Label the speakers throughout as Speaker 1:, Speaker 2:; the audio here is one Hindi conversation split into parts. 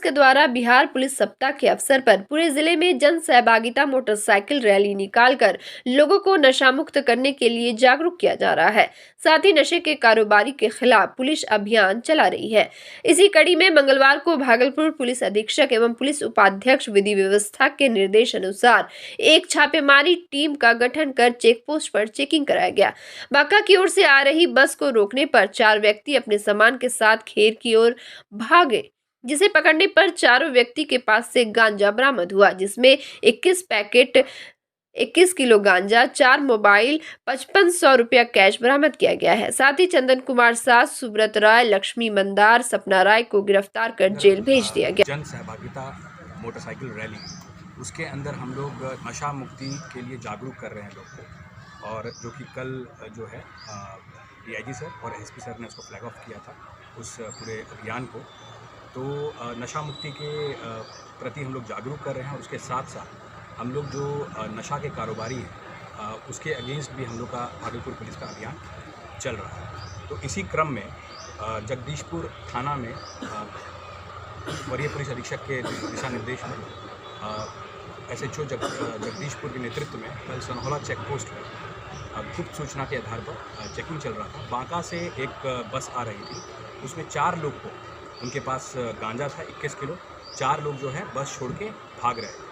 Speaker 1: के द्वारा बिहार पुलिस सप्ताह के अवसर पर पूरे जिले में जन सहभागिता मोटरसाइकिल रैली निकालकर लोगों को नशा मुक्त करने के लिए जागरूक किया जा रहा है। साथ ही नशे के कारोबारी के खिलाफ पुलिस अभियान चला रही है। इसी कड़ी में मंगलवार को भागलपुर पुलिस अधीक्षक एवं पुलिस उपाध्यक्ष विधि व्यवस्था के निर्देश अनुसार एक छापेमारी टीम का गठन कर चेक पोस्ट पर चेकिंग कराया गया। बांका की ओर से आ रही बस को रोकने पर 4 व्यक्ति अपने सामान के साथ खेर की ओर भागे, जिसे पकड़ने पर चारों व्यक्ति के पास से गांजा बरामद हुआ, जिसमें 21 किलो गांजा, 4 मोबाइल, 5500 रुपया कैश बरामद किया गया है। साथ ही चंदन कुमार साथ, सुब्रत राय, लक्ष्मी मंदार, सपना राय को गिरफ्तार कर जेल भेज दिया गया।
Speaker 2: जन सहभागिता मोटरसाइकिल रैली, उसके अंदर हम लोग नशा मुक्ति के लिए जागरूक कर रहे हैं लोग को, और जो कि कल जो है DIG सर और SP सर ने उसको फ्लैग ऑफ किया था उस पूरे अभियान को। तो नशा मुक्ति के प्रति हम लोग जागरूक कर रहे हैं, और उसके साथ साथ हम लोग जो नशा के कारोबारी हैं उसके अगेंस्ट भी हम लोग का भागलपुर पुलिस का अभियान चल रहा है। तो इसी क्रम में जगदीशपुर थाना में वरीय पुलिस अधीक्षक के दिशा निर्देश में SHO जगदीशपुर के नेतृत्व में कल सनहौला चेक पोस्ट पर गुप्त सूचना के आधार पर चेकिंग चल रहा था। बांका से एक बस आ रही थी, उसमें 4 लोग को उनके पास गांजा था 21 किलो। 4 लोग जो है बस छोड़ के भाग रहे थे।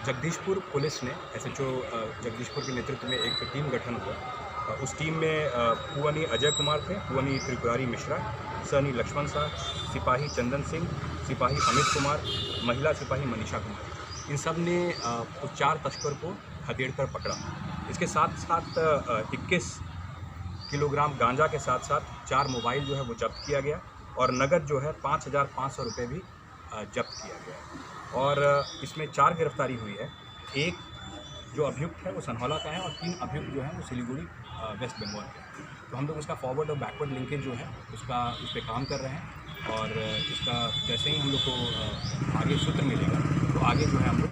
Speaker 2: जगदीशपुर पुलिस ने SHO जगदीशपुर के नेतृत्व में एक टीम गठन हुआ। उस टीम में पुअनी अजय कुमार थे, पुअनी त्रिपुरारी मिश्रा, सनी लक्ष्मण शाह, सिपाही चंदन सिंह, सिपाही अमित कुमार, महिला सिपाही मनीषा कुमार, इन सब ने उस 4 तस्कर को हथेड़ कर पकड़ा। इसके साथ साथ 21 किलोग्राम गांजा के साथ साथ 4 मोबाइल जो है वो जब्त किया गया, और नगद जो है 5500 रुपये भी जब्त किया गया। और इसमें 4 गिरफ्तारी हुई है। एक जो अभियुक्त है वो सनहौला का है, और 3 अभियुक्त जो है वो सिलीगुड़ी वेस्ट बंगाल के हैं। तो हम लोग उसका फॉरवर्ड और बैकवर्ड लिंकेज जो है उस पर काम कर रहे हैं, और इसका जैसे ही हम लोग को आगे सूत्र मिलेगा तो आगे जो है हम लोग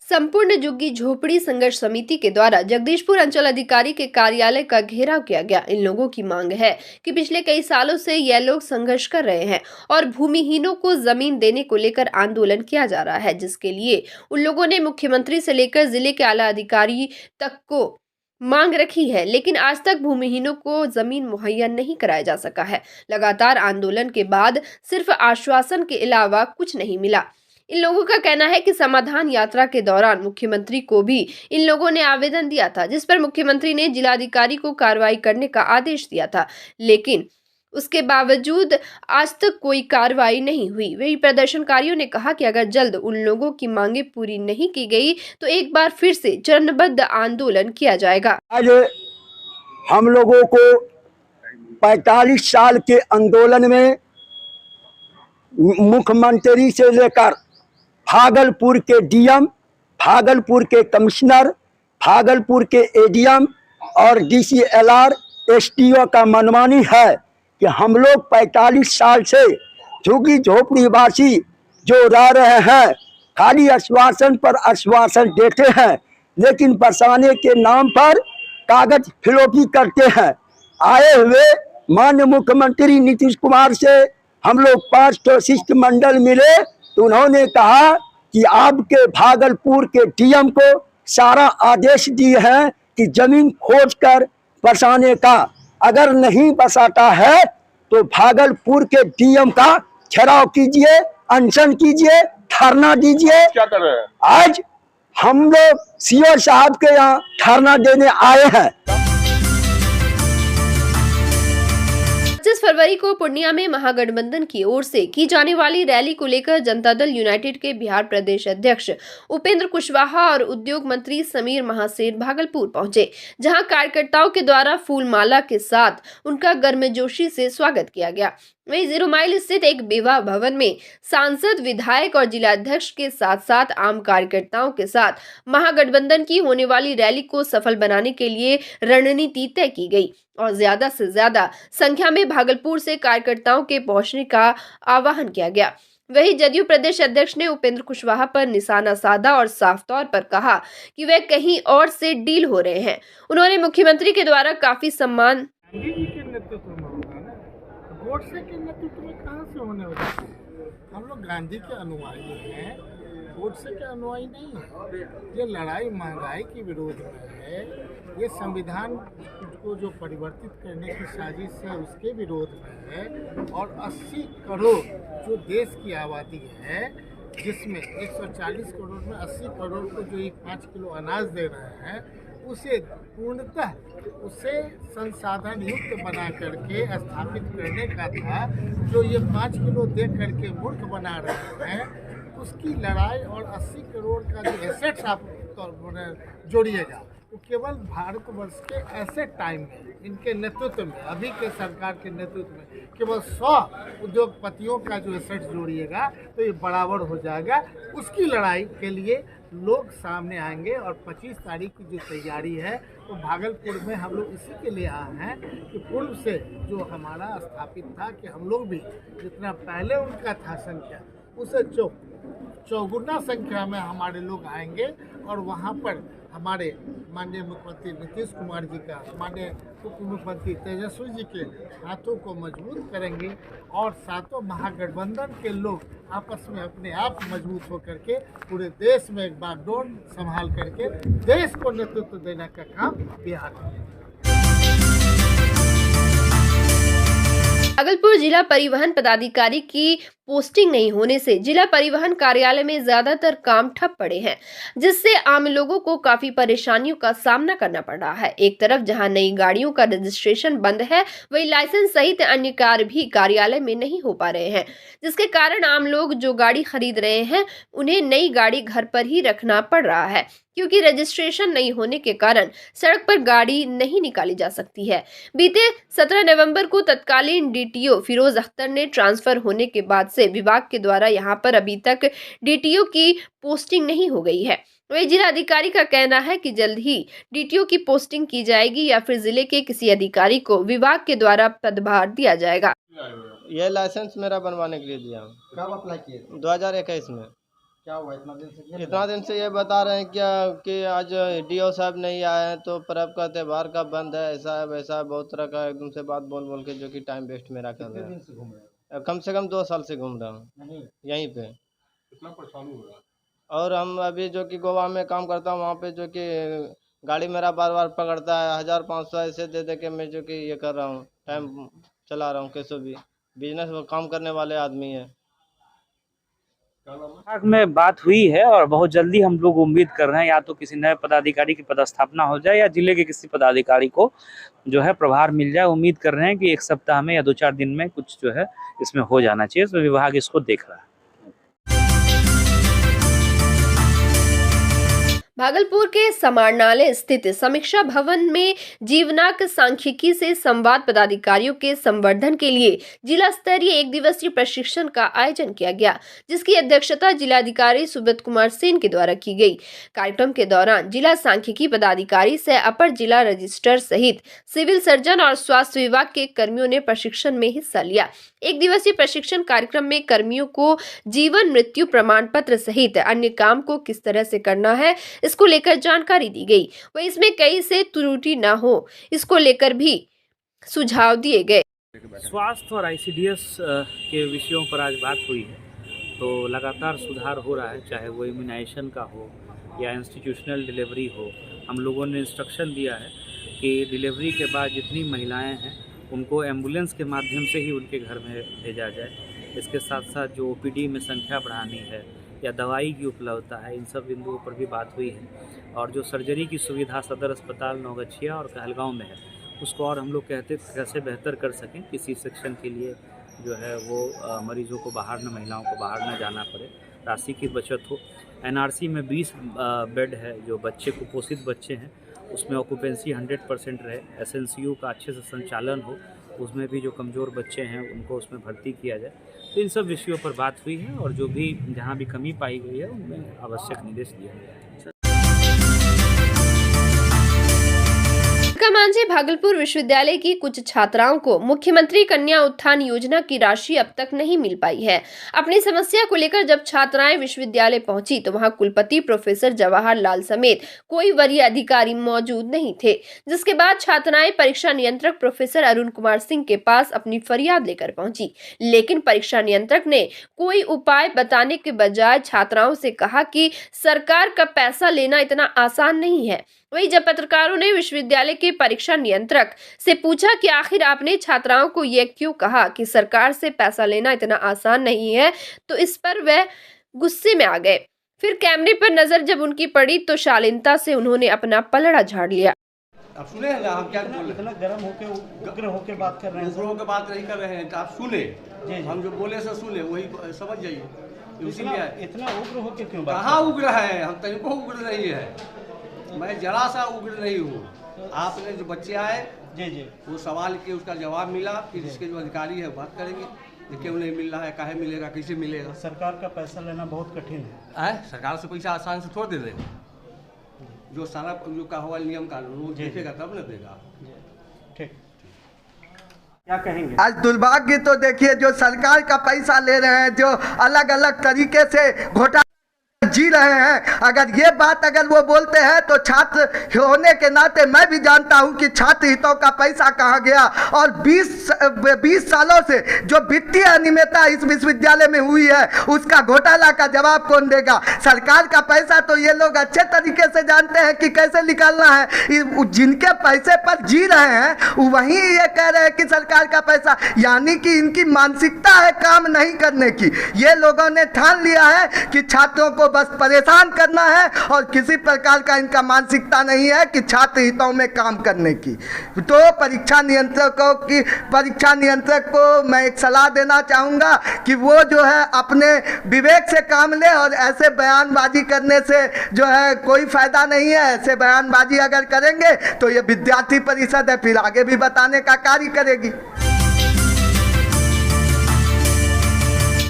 Speaker 1: संपूर्ण झुग्गी झोपड़ी संघर्ष समिति के द्वारा जगदीशपुर अंचल अधिकारी के कार्यालय का घेराव किया गया। इन लोगों की मांग है कि पिछले कई सालों से यह लोग संघर्ष कर रहे हैं और भूमिहीनों को जमीन देने को लेकर आंदोलन किया जा रहा है, जिसके लिए उन लोगों ने मुख्यमंत्री से लेकर जिले के आला अधिकारी तक को मांग रखी है, लेकिन आज तक भूमिहीनों को जमीन मुहैया नहीं कराया जा सका है। लगातार आंदोलन के बाद सिर्फ आश्वासन के अलावा कुछ नहीं मिला। इन लोगों का कहना है कि समाधान यात्रा के दौरान मुख्यमंत्री को भी इन लोगों ने आवेदन दिया था, जिस पर मुख्यमंत्री ने जिलाधिकारी को कार्रवाई करने का आदेश दिया था, लेकिन उसके बावजूद आज तक कोई कार्रवाई नहीं हुई। वही प्रदर्शनकारियों ने कहा कि अगर जल्द उन लोगों की मांगे पूरी नहीं की गई तो एक बार फिर से चरणबद्ध आंदोलन किया जाएगा।
Speaker 3: आज हम लोगों को 45 साल के आंदोलन में मुख्यमंत्री से लेकर भागलपुर के DM, भागलपुर के कमिश्नर, भागलपुर के ADM और DCLR STO का मनमानी है कि हम लोग 45 साल से झुग्गी झोपड़ी वासी जो रह रहे हैं, खाली आश्वासन पर आश्वासन देते हैं, लेकिन बरसाने के नाम पर कागज फिलोकी करते हैं। आए हुए माननीय मुख्यमंत्री नीतीश कुमार से हम लोग 5 शिष्टमंडल मिले, तो उन्होंने कहा कि आपके भागलपुर के DM को सारा आदेश दिए हैं कि जमीन खोज कर बसाने का, अगर नहीं बसाता है तो भागलपुर के DM का घेराव कीजिए, अनशन कीजिए, धरना दीजिए।
Speaker 4: क्या कर रहे हैं?
Speaker 3: आज हम लोग CO साहब के यहाँ धरना देने आए हैं।
Speaker 1: 25 फरवरी को पूर्णिया में महागठबंधन की ओर से की जाने वाली रैली को लेकर जनता दल यूनाइटेड के बिहार प्रदेश अध्यक्ष उपेंद्र कुशवाहा और उद्योग मंत्री समीर महासेठ भागलपुर पहुंचे, जहां कार्यकर्ताओं के द्वारा फूल माला के साथ उनका गर्मजोशी से स्वागत किया गया। वहीं 0 माइल स्थित एक विवाह भवन में सांसद, विधायक और जिलाध्यक्ष के साथ साथ आम कार्यकर्ताओं के साथ महागठबंधन की होने वाली रैली को सफल बनाने के लिए रणनीति तय की गई और ज्यादा से ज्यादा संख्या में भागलपुर से कार्यकर्ताओं के पहुंचने का आह्वान किया गया। वहीं जदयू प्रदेश अध्यक्ष ने उपेंद्र कुशवाहा पर निशाना साधा और साफ तौर पर कहा कि वे कहीं और से डील हो रहे हैं। उन्होंने मुख्यमंत्री के द्वारा काफी सम्मान
Speaker 4: गोडसे के नेतृत्व में कहाँ से होने वाला है? हम लोग गांधी के अनुयायी हैं, गोडसे के अनुयायी नहीं है। ये लड़ाई महंगाई के विरोध में है, ये संविधान को जो परिवर्तित करने की साजिश है उसके विरोध में है। और 80 करोड़ जो देश की आबादी है, जिसमें 140 करोड़ में 80 करोड़ को जो ये 5 किलो अनाज दे रहे हैं, उसे पूर्णतः उसे संसाधन युक्त बना करके स्थापित करने का था। जो ये 5 किलो दे करके मूर्ख बना रहे हैं, उसकी लड़ाई। और 80 करोड़ का जो एसेट्स आप जोड़िएगा, वो केवल भारतवर्ष के ऐसे टाइम में इनके नेतृत्व में, अभी के सरकार के नेतृत्व में केवल 100 उद्योगपतियों का जो एसेट्स जोड़िएगा तो ये बराबर हो जाएगा। उसकी लड़ाई के लिए लोग सामने आएंगे। और 25 तारीख की जो तैयारी है वो भागलपुर में हम लोग इसी के लिए आए हैं कि पूर्व से जो हमारा स्थापित था कि हम लोग भी जितना पहले उनका था संख्या, उसे चौगुना संख्या में हमारे लोग आएंगे। और वहाँ पर हमारे माननीय मुख्यमंत्री नीतीश कुमार जी का, माननीय उप मुख्यमंत्री तेजस्वी जी के हाथों को मजबूत करेंगे। और सातों महागठबंधन के लोग आपस में अपने आप मजबूत होकर के पूरे देश में एक बागडोर संभाल करके देश को नेतृत्व देने का काम बिहार में।
Speaker 1: भागलपुर जिला परिवहन पदाधिकारी की पोस्टिंग नहीं होने से जिला परिवहन कार्यालय में ज्यादातर काम ठप पड़े हैं, जिससे आम लोगों को काफी परेशानियों का सामना करना पड़ रहा है। एक तरफ जहां नई गाड़ियों का रजिस्ट्रेशन बंद है, वहीं लाइसेंस सहित अन्य कार्य भी कार्यालय में नहीं हो पा रहे हैं, जिसके कारण आम लोग जो गाड़ी खरीद रहे हैं उन्हें नई गाड़ी घर पर ही रखना पड़ रहा है, क्योंकि रजिस्ट्रेशन नहीं होने के कारण सड़क पर गाड़ी नहीं निकाली जा सकती है। बीते 17 नवंबर को तत्कालीन डीटीओ फिरोज अख्तर ने ट्रांसफर होने के बाद से विभाग के द्वारा यहां पर अभी तक डीटीओ की पोस्टिंग नहीं हो गई है। वही जिला अधिकारी का कहना है कि जल्द ही डीटीओ की पोस्टिंग की जाएगी या फिर जिले के किसी अधिकारी को विभाग के द्वारा पदभार दिया जाएगा।
Speaker 5: यह लाइसेंस मेरा बनवाने के लिए दिया।
Speaker 4: कब अप्लाई किए?
Speaker 5: 2021 में।
Speaker 4: क्या हुआ इतना दिन से?
Speaker 5: इतना दिन से ये बता रहे हैं क्या कि आज डीओ साहब नहीं आए हैं तो पर्व का त्यौहार का बंद है, ऐसा है वैसा है, बहुत तरह का एकदम से बात बोल बोल के जो कि टाइम वेस्ट मेरा कर रहे हैं।
Speaker 4: से घूम रहे
Speaker 5: कम से कम 2 साल से घूम रहा हूँ
Speaker 4: नहीं,
Speaker 5: यहीं पे।
Speaker 4: कितना परेशानी हो रहा है?
Speaker 5: और हम अभी जो कि गोवा में काम करता हूँ, वहाँ पे जो कि गाड़ी मेरा बार बार पकड़ता है। 1500 ऐसे दे दे के मैं जो कि ये कर रहा हूँ, टाइम चला रहा हूँ। कैसे भी बिजनेस काम करने वाले आदमी है।
Speaker 6: विभाग में बात हुई है और बहुत जल्दी हम लोग उम्मीद कर रहे हैं या तो किसी नए पदाधिकारी की पदस्थापना हो जाए या जिले के किसी पदाधिकारी को जो है प्रभार मिल जाए। उम्मीद कर रहे हैं कि 1 सप्ताह में या 2-4 दिन में कुछ जो है इसमें हो जाना चाहिए, तो विभाग इसको देख रहा है।
Speaker 1: भागलपुर के समाहरणालय स्थित समीक्षा भवन में जीवनाक सांख्यिकी से संवाद पदाधिकारियों के संवर्धन के लिए जिला स्तरीय 1 दिवसीय प्रशिक्षण का आयोजन किया गया, जिसकी अध्यक्षता जिलाधिकारी सुब्रत कुमार सेन के द्वारा की गई। कार्यक्रम के दौरान जिला सांख्यिकी पदाधिकारी से अपर जिला रजिस्ट्रार सहित सिविल सर्जन और स्वास्थ्य विभाग के कर्मियों ने प्रशिक्षण में हिस्सा लिया। 1 दिवसीय प्रशिक्षण कार्यक्रम में कर्मियों को जीवन मृत्यु प्रमाण पत्र सहित अन्य काम को किस तरह से करना है, इसको लेकर जानकारी दी गई। वहीं इसमें कहीं से त्रुटि न हो, इसको लेकर भी सुझाव दिए गए।
Speaker 6: स्वास्थ्य और आईसीडीएस के विषयों पर आज बात हुई है, तो लगातार सुधार हो रहा है, चाहे वो इम्यूनाइजेशन का हो या इंस्टीट्यूशनल डिलीवरी हो। हम लोगों ने इंस्ट्रक्शन दिया है कि डिलीवरी के बाद जितनी महिलाएं हैं उनको एम्बुलेंस के माध्यम से ही उनके घर में भेजा जाए। इसके साथ साथ जो ओपीडी में संख्या बढ़ानी है या दवाई की उपलब्धता है, इन सब बिंदुओं पर भी बात हुई है। और जो सर्जरी की सुविधा सदर अस्पताल नौगछिया और कहलगांव में है, उसको और हम लोग कैसे बेहतर कर सकें, किसी सेक्शन के लिए जो है वो मरीजों को बाहर न, महिलाओं को बाहर न जाना पड़े, राशि की बचत हो। एनआरसी में 20 बेड है, जो बच्चे कुपोषित बच्चे हैं उसमें ऑक्यूपेंसी 100% रहे। एसएनसीयू का अच्छे से संचालन हो, उसमें भी जो कमज़ोर बच्चे हैं उनको उसमें भर्ती किया जाए। तो इन सब विषयों पर बात हुई है और जो भी जहाँ भी कमी पाई गई है उनमें आवश्यक निर्देश दिया गया है।
Speaker 1: पहुंचे भागलपुर विश्वविद्यालय की कुछ छात्राओं को मुख्यमंत्री कन्या उत्थान योजना की राशि अब तक नहीं मिल पाई है। अपनी समस्या को लेकर जब छात्राएं विश्वविद्यालय पहुंची तो वहां कुलपति प्रोफेसर जवाहरलाल समेत कोई वरीय अधिकारी मौजूद नहीं थे, जिसके बाद छात्राएं परीक्षा नियंत्रक प्रोफेसर अरुण कुमार सिंह के पास अपनी फरियाद लेकर पहुंची। लेकिन परीक्षा नियंत्रक ने कोई उपाय बताने के बजाय छात्राओं से कहा कि सरकार का पैसा लेना इतना आसान नहीं है। वहीं जब पत्रकारों ने विश्वविद्यालय के परीक्षा नियंत्रक से पूछा कि आखिर आपने छात्राओं को यह क्यों कहा कि सरकार से पैसा लेना इतना आसान नहीं है, तो इस पर वह गुस्से में आ गए। फिर कैमरे पर नजर जब उनकी पड़ी तो शालीनता से उन्होंने अपना पलड़ा झाड़ लिया।
Speaker 7: आप सुने हैं ना, हम क्या बोले?
Speaker 8: इतना गर्म होके उग्र होके बात कर रहे हैं।
Speaker 7: उग्र होकर बात नहीं कर रहे हैं, तो आप सुने।
Speaker 8: जी।
Speaker 7: हम जो बोले से सुने वही समझ जाइए। इसीलिए
Speaker 8: इतना उग्र होके क्यों बात?
Speaker 7: कहाँ उग्र है? हम तनिको उग्र नहीं है, मैं जरा सा उग्र नहीं हूँ। आपने जो बच्चे आए
Speaker 8: जी
Speaker 7: वो सवाल के उसका जवाब मिला, फिर इसके जो अधिकारी है बात करेंगे कि क्यों नहीं मिल रहा है, काहे मिलेगा, कैसे मिलेगा।
Speaker 8: सरकार का पैसा लेना बहुत कठिन है।
Speaker 7: सरकार से पैसा आसान से थोड़ दे देगा। जो सारा जो का हुआ नियम कानून वो देखेगा तब न देगा।
Speaker 8: ठीक, क्या कहेंगे?
Speaker 9: आज दुर्भाग्य तो देखिए, जो सरकार का पैसा ले रहे हैं, जो अलग अलग तरीके से घोटाला जी रहे हैं, अगर ये बात अगर वो बोलते हैं तो छात्र होने के नाते मैं भी जानता हूं कि छात्र हितों का पैसा कहां गया। और 20 सालों से जो वित्तीय अनियमितता इस विश्वविद्यालय में हुई है उसका घोटाला का जवाब कौन देगा? सरकार का पैसा तो ये लोग अच्छे तरीके से जानते हैं कि कैसे निकालना है। जिनके पैसे पर जी रहे हैं वही ये कह रहे हैं कि सरकार का पैसा, यानी कि इनकी मानसिकता है काम नहीं करने की। ये लोगों ने ठान लिया है कि छात्रों को बस परेशान करना है और किसी प्रकार का इनका मानसिकता नहीं है कि छात्र हितों में काम करने की। तो परीक्षा नियंत्रक को मैं एक सलाह देना चाहूँगा कि वो जो है अपने विवेक से काम ले, और ऐसे बयानबाजी करने से जो है कोई फायदा नहीं है। ऐसे बयानबाजी अगर करेंगे तो ये विद्यार्थी परिषद है, फिर आगे भी बताने का कार्य करेगी।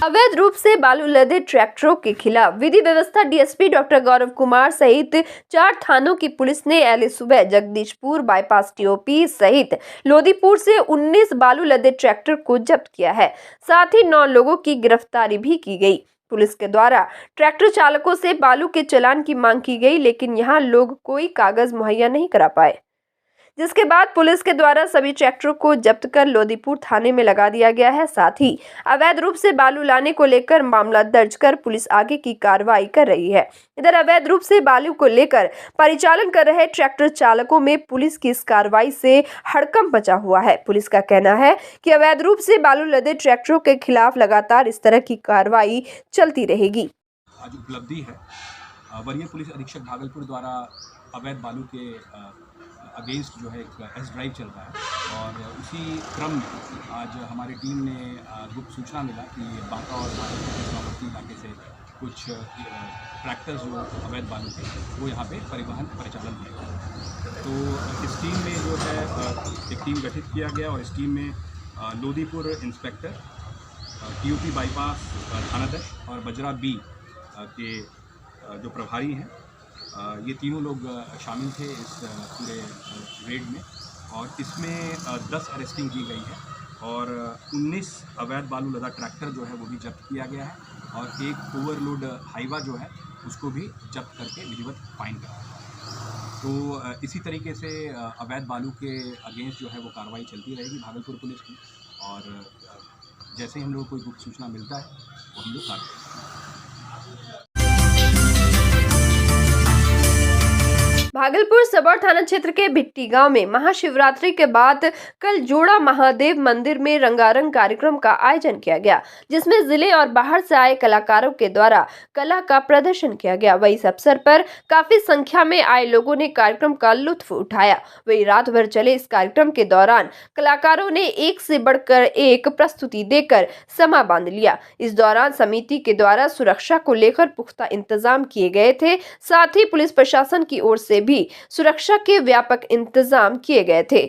Speaker 1: अवैध रूप से बालू लदे ट्रैक्टरों के खिलाफ विधि व्यवस्था डीएसपी डॉक्टर गौरव कुमार सहित 4 थानों की पुलिस ने अहले सुबह जगदीशपुर बाईपास टीओपी सहित लोदीपुर से 19 बालू लदे ट्रैक्टर को जब्त किया है। साथ ही 9 लोगों की गिरफ्तारी भी की गई। पुलिस के द्वारा ट्रैक्टर चालकों से बालू के चालान की मांग की गई, लेकिन यहां लोग कोई कागज मुहैया नहीं करा पाए, जिसके बाद पुलिस के द्वारा सभी ट्रैक्टरों को जब्त कर लोदीपुर थाने में लगा दिया गया है। साथ ही अवैध रूप से बालू लाने को लेकर मामला दर्ज कर पुलिस आगे की कार्रवाई कर रही है। इधर अवैध रूप से बालू को लेकर परिचालन कर रहे ट्रैक्टर चालकों में पुलिस की इस कार्रवाई से हड़कंप मचा हुआ है। पुलिस का कहना है कि अवैध रूप से बालू लदे ट्रैक्टरों के खिलाफ लगातार इस तरह की कार्रवाई चलती रहेगी।
Speaker 2: आज उपलब्धि है, वरीय पुलिस अधीक्षक भागलपुर द्वारा अवैध बालू के अगेंस्ट जो है एक एस ड्राइव चल रहा है, और उसी क्रम में आज हमारी टीम ने गुप्त सूचना मिला कि बांका और भागलपुर के सीमावर्ती इलाके से कुछ ट्रैक्टर्स जो अवैध बालू के वो यहाँ पे परिचालन है। तो इस टीम में जो है एक टीम गठित किया गया, और इस टीम में लोदीपुर इंस्पेक्टर, टीओपी बाईपास थानाध्यक्ष और बजरा बी के जो प्रभारी हैं, ये तीनों लोग शामिल थे इस पूरे रेड में। और इसमें 10 अरेस्टिंग की गई है, और 19 अवैध बालू लदा ट्रैक्टर जो है वो भी जब्त किया गया है, और एक ओवरलोड हाईवा जो है उसको भी जब्त करके विधिवत फाइन कराया है। तो इसी तरीके से अवैध बालू के अगेंस्ट जो है वो कार्रवाई चलती रहेगी भागलपुर पुलिस की, और जैसे ही हम लोग को कोई गुप्त सूचना मिलता है वो हम लोग कार्रवाई
Speaker 1: भागलपुर सबौर थाना क्षेत्र के भिट्टी गांव में महाशिवरात्रि के बाद कल जोड़ा महादेव मंदिर में रंगारंग कार्यक्रम का आयोजन किया गया, जिसमें जिले और बाहर से आए कलाकारों के द्वारा कला का प्रदर्शन किया गया। वही इस अवसर पर काफी संख्या में आए लोगों ने कार्यक्रम का लुत्फ उठाया। वही रात भर चले इस कार्यक्रम के दौरान कलाकारों ने एक से बढ़कर एक प्रस्तुति देकर समा बांध लिया। इस दौरान समिति के द्वारा सुरक्षा को लेकर पुख्ता इंतजाम किए गए थे। साथ ही पुलिस प्रशासन की ओर से भी सुरक्षा के व्यापक इंतजाम किए गए थे।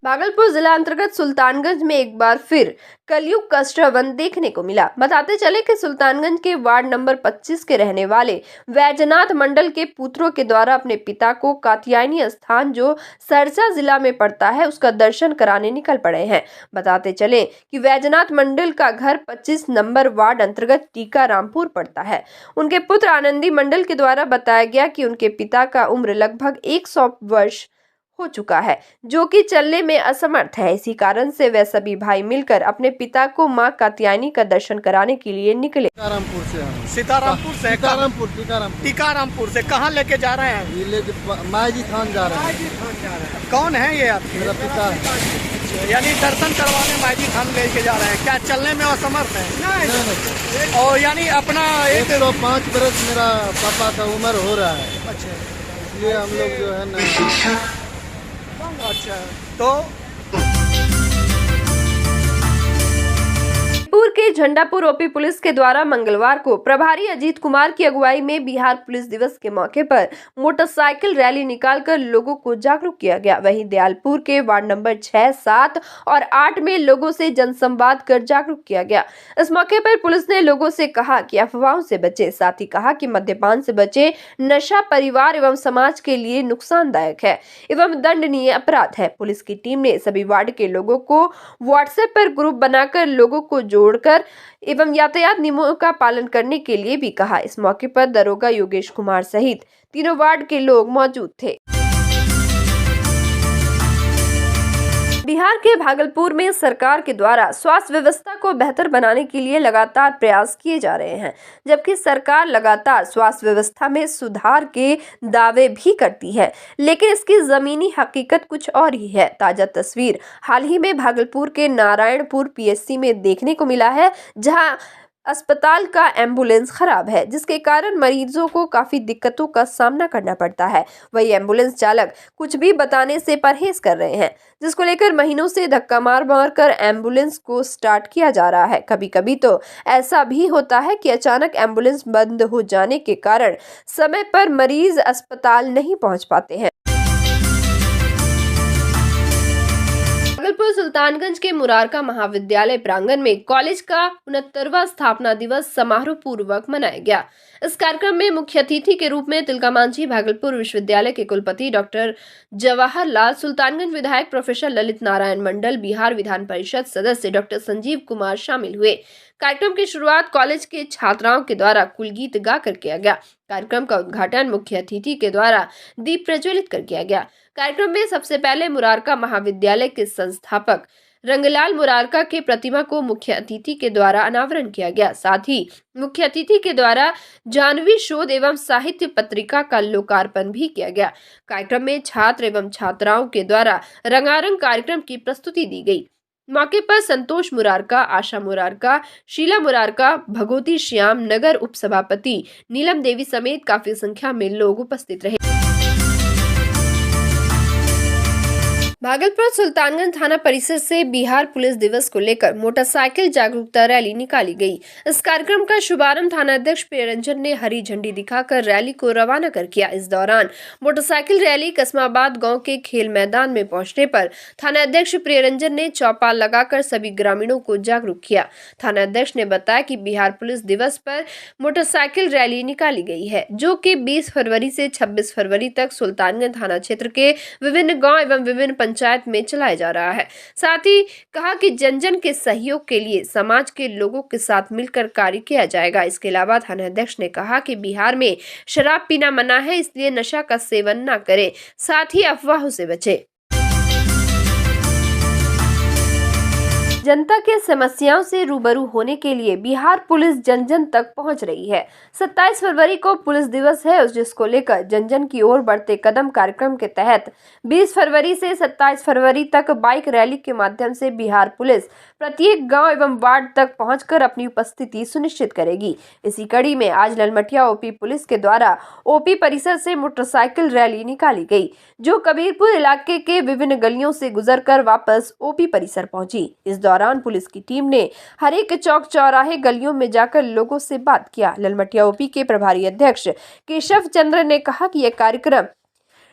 Speaker 1: भागलपुर जिला अंतर्गत सुल्तानगंज में एक बार फिर कलयुग का श्रवण देखने को मिला। बताते चले कि सुल्तानगंज के वार्ड नंबर 25 के रहने वाले वैजनाथ मंडल के पुत्रों के द्वारा अपने पिता को कात्यायनी स्थान जो सरसा जिला में पड़ता है उसका दर्शन कराने निकल पड़े हैं। बताते चले कि वैजनाथ मंडल का घर 25 नंबर वार्ड अंतर्गत टीकारामपुर पड़ता है। उनके पुत्र आनंदी मंडल के द्वारा बताया गया कि उनके पिता का उम्र लगभग 100 वर्ष हो चुका है, जो कि चलने में असमर्थ है। इसी कारण से वे सभी भाई मिलकर अपने पिता को मां कात्यायनी का दर्शन कराने के लिए निकले।
Speaker 8: टीकारामपुर से कहाँ लेके जा रहे हैं?
Speaker 4: ये लेके मायजी थान जा रहे हैं।
Speaker 8: कौन है ये आपके?
Speaker 4: मेरा पिता है।
Speaker 8: यानी दर्शन करवाने मायजी थान लेके जा रहे हैं। क्या चलने में असमर्थ है?
Speaker 4: नहीं।
Speaker 8: और यानी अपना
Speaker 4: 105 बरस मेरा पापा का उम्र हो रहा है।
Speaker 8: अच्छा,
Speaker 4: इसलिए हम लोग जो है ना
Speaker 8: अच्छा तो
Speaker 1: पूर के झंडापुर ओपी पुलिस के द्वारा मंगलवार को प्रभारी अजीत कुमार की अगुवाई में बिहार पुलिस दिवस के मौके पर मोटरसाइकिल रैली निकालकर लोगों को जागरूक किया गया। वहीं दयालपुर के वार्ड नंबर 6, 7 और 8 में लोगों से जनसंवाद कर जागरूक किया गया। इस मौके पर पुलिस ने लोगों से कहा कि अफवाहों से बचे, साथ ही कहा कि मद्यपान से बचे। नशा परिवार एवं समाज के लिए नुकसानदायक है एवं दंडनीय अपराध है। पुलिस की टीम ने सभी वार्ड के लोगों को व्हाट्सएप पर ग्रुप बनाकर लोगों को जोड़कर एवं यातायात नियमों का पालन करने के लिए भी कहा। इस मौके पर दरोगा योगेश कुमार सहित तीनों वार्ड के लोग मौजूद थे। बिहार के भागलपुर में सरकार के द्वारा स्वास्थ्य व्यवस्था को बेहतर बनाने के लिए लगातार प्रयास किए जा रहे हैं, जबकि सरकार लगातार स्वास्थ्य व्यवस्था में सुधार के दावे भी करती है, लेकिन इसकी जमीनी हकीकत कुछ और ही है। ताजा तस्वीर हाल ही में भागलपुर के नारायणपुर पीएचसी में देखने को मिला है, जहां अस्पताल का एम्बुलेंस खराब है, जिसके कारण मरीजों को काफी दिक्कतों का सामना करना पड़ता है। वही एम्बुलेंस चालक कुछ भी बताने से परहेज कर रहे हैं, जिसको लेकर महीनों से धक्का मार कर एम्बुलेंस को स्टार्ट किया जा रहा है। कभी कभी तो ऐसा भी होता है कि अचानक एम्बुलेंस बंद हो जाने के कारण समय पर मरीज अस्पताल नहीं पहुंच पाते हैं। भागलपुर सुल्तानगंज के मुरारका महाविद्यालय प्रांगण में कॉलेज का 69वां स्थापना दिवस समारोह पूर्वक मनाया गया। इस कार्यक्रम में मुख्य अतिथि के रूप में तिलका मांझी भागलपुर विश्वविद्यालय के कुलपति डॉक्टर जवाहरलाल, सुल्तानगंज विधायक प्रोफेसर ललित नारायण मंडल, बिहार विधान परिषद सदस्य डॉक्टर संजीव कुमार शामिल हुए। कार्यक्रम की शुरुआत कॉलेज के छात्राओं के द्वारा कुलगीत गाकर किया गया। कार्यक्रम का उद्घाटन मुख्य अतिथि के द्वारा दीप प्रज्वलित कर किया गया। कार्यक्रम में सबसे पहले मुरारका महाविद्यालय के संस्थापक रंगलाल मुरारका के प्रतिमा को मुख्य अतिथि के द्वारा अनावरण किया गया। साथ ही मुख्य अतिथि के द्वारा जानवी शोध एवं साहित्य पत्रिका का लोकार्पण भी किया गया। कार्यक्रम में छात्र एवं छात्राओं के द्वारा रंगारंग कार्यक्रम की प्रस्तुति दी गई। मौके पर संतोष मुरारका, आशा मुरारका, शीला मुरारका, भगवती श्याम, नगर उपसभापति नीलम देवी समेत काफी संख्या में लोग उपस्थित रहे। भागलपुर सुल्तानगंज थाना परिसर से बिहार पुलिस दिवस को लेकर मोटरसाइकिल जागरूकता रैली निकाली गई। इस कार्यक्रम का शुभारंभ थाना अध्यक्ष प्रियरंजन ने हरी झंडी दिखाकर रैली को रवाना कर किया। इस दौरान मोटरसाइकिल रैली कसमाबाद गांव के खेल मैदान में पहुंचने पर थाना अध्यक्ष प्रियरंजन ने चौपाल लगाकर सभी ग्रामीणों को जागरूक किया। थाना अध्यक्ष ने बताया कि बिहार पुलिस दिवस पर मोटरसाइकिल रैली निकाली गई है, जो कि 20 फरवरी से 26 फरवरी तक सुल्तानगंज थाना क्षेत्र के विभिन्न गाँव एवं विभिन्न पंचायत में चलाया जा रहा है। साथ ही कहा कि जन जन के सहयोग के लिए समाज के लोगों के साथ मिलकर कार्य किया जाएगा। इसके अलावा थाना अध्यक्ष ने कहा कि बिहार में शराब पीना मना है, इसलिए नशा का सेवन न करें, साथ ही अफवाहों से बचें। जनता के समस्याओं से रूबरू होने के लिए बिहार पुलिस जन जन तक पहुंच रही है। 27 फरवरी को पुलिस दिवस है, जिसको लेकर जन जन की ओर बढ़ते कदम कार्यक्रम के तहत 20 फरवरी से 27 फरवरी तक बाइक रैली के माध्यम से बिहार पुलिस प्रत्येक गांव एवं वार्ड तक पहुंचकर अपनी उपस्थिति सुनिश्चित करेगी। इसी कड़ी में आज ललमटिया ओपी पुलिस के द्वारा ओपी परिसर से मोटरसाइकिल रैली निकाली गई, जो कबीरपुर इलाके के विभिन्न गलियों से गुजरकर वापस ओपी परिसर पहुंची। इस दौरान पुलिस की टीम ने हर एक चौक चौराहे गलियों में जाकर लोगों से बात किया। ललमटिया ओपी के प्रभारी अध्यक्ष केशव चंद्र ने कहा कि यह कार्यक्रम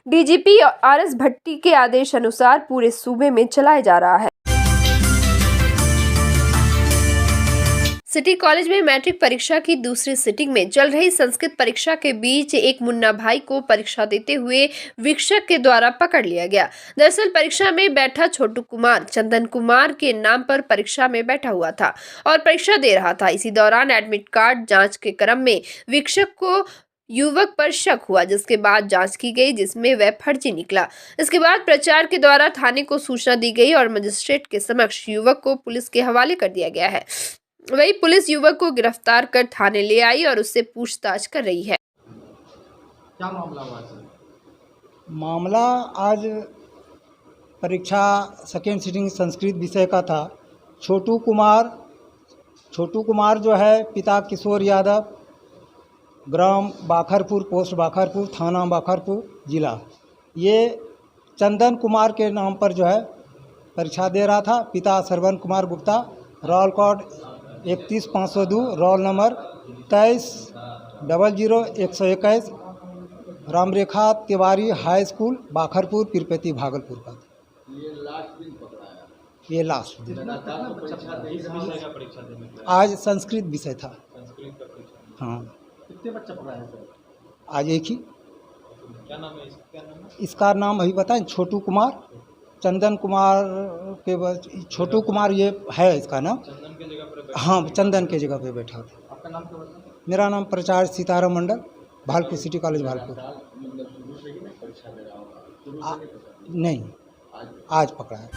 Speaker 1: डीजीपी आरएस भट्टी के आदेश अनुसार पूरे सूबे में चलाया जा रहा है। सिटी कॉलेज में मैट्रिक परीक्षा की दूसरी सिटिंग में चल रही संस्कृत परीक्षा के बीच एक मुन्ना भाई को परीक्षा देते हुए वीक्षक के द्वारा पकड़ लिया गया। दरअसल परीक्षा में बैठा छोटू कुमार चंदन कुमार के नाम पर परीक्षा में बैठा हुआ था और परीक्षा दे रहा था। इसी दौरान एडमिट कार्ड जांच के क्रम में वीक्षक को युवक पर शक हुआ, जिसके बाद जांच की गई जिसमें वह फर्जी निकला। इसके बाद प्रचार के द्वारा थाने को सूचना दी गई और मजिस्ट्रेट के समक्ष युवक को पुलिस के हवाले कर दिया गया है। वही पुलिस युवक को गिरफ्तार कर थाने ले आई और उससे पूछताछ कर रही है।
Speaker 7: क्या मामला हुआ सर?
Speaker 10: मामला आज परीक्षा सेकेंड सिटिंग संस्कृत विषय का था। छोटू कुमार जो है पिता किशोर यादव, ग्राम बाखरपुर, पोस्ट बाखरपुर, थाना बाखरपुर, जिला। ये चंदन कुमार के नाम पर जो है परीक्षा दे रहा था। पिता Shravan Kumar Gupta, roll code 31502, roll number 23000121, Ramrekha Tiwari high school Bakharpur, Pirpainti, Bhagalpur का। ये लास्ट दिन आज संस्कृत विषय था। हाँ,
Speaker 7: कितने बच्चे पढ़ाए सर?
Speaker 10: आज एक ही। क्या नाम है इसका नाम अभी बताएं। छोटू कुमार, चंदन कुमार के छोटू कुमार ये है इसका नाम। चंदन के जगह पर? हाँ, चंदन के जगह पे बैठा था।
Speaker 7: आपका नाम क्या बताएं?
Speaker 10: मेरा नाम प्राचार्य सीताराम मंडल, भागलपुर सिटी कॉलेज भागलपुर।
Speaker 7: परीक्षा दे रहा होगा?
Speaker 10: नहीं, आज पकड़ा है।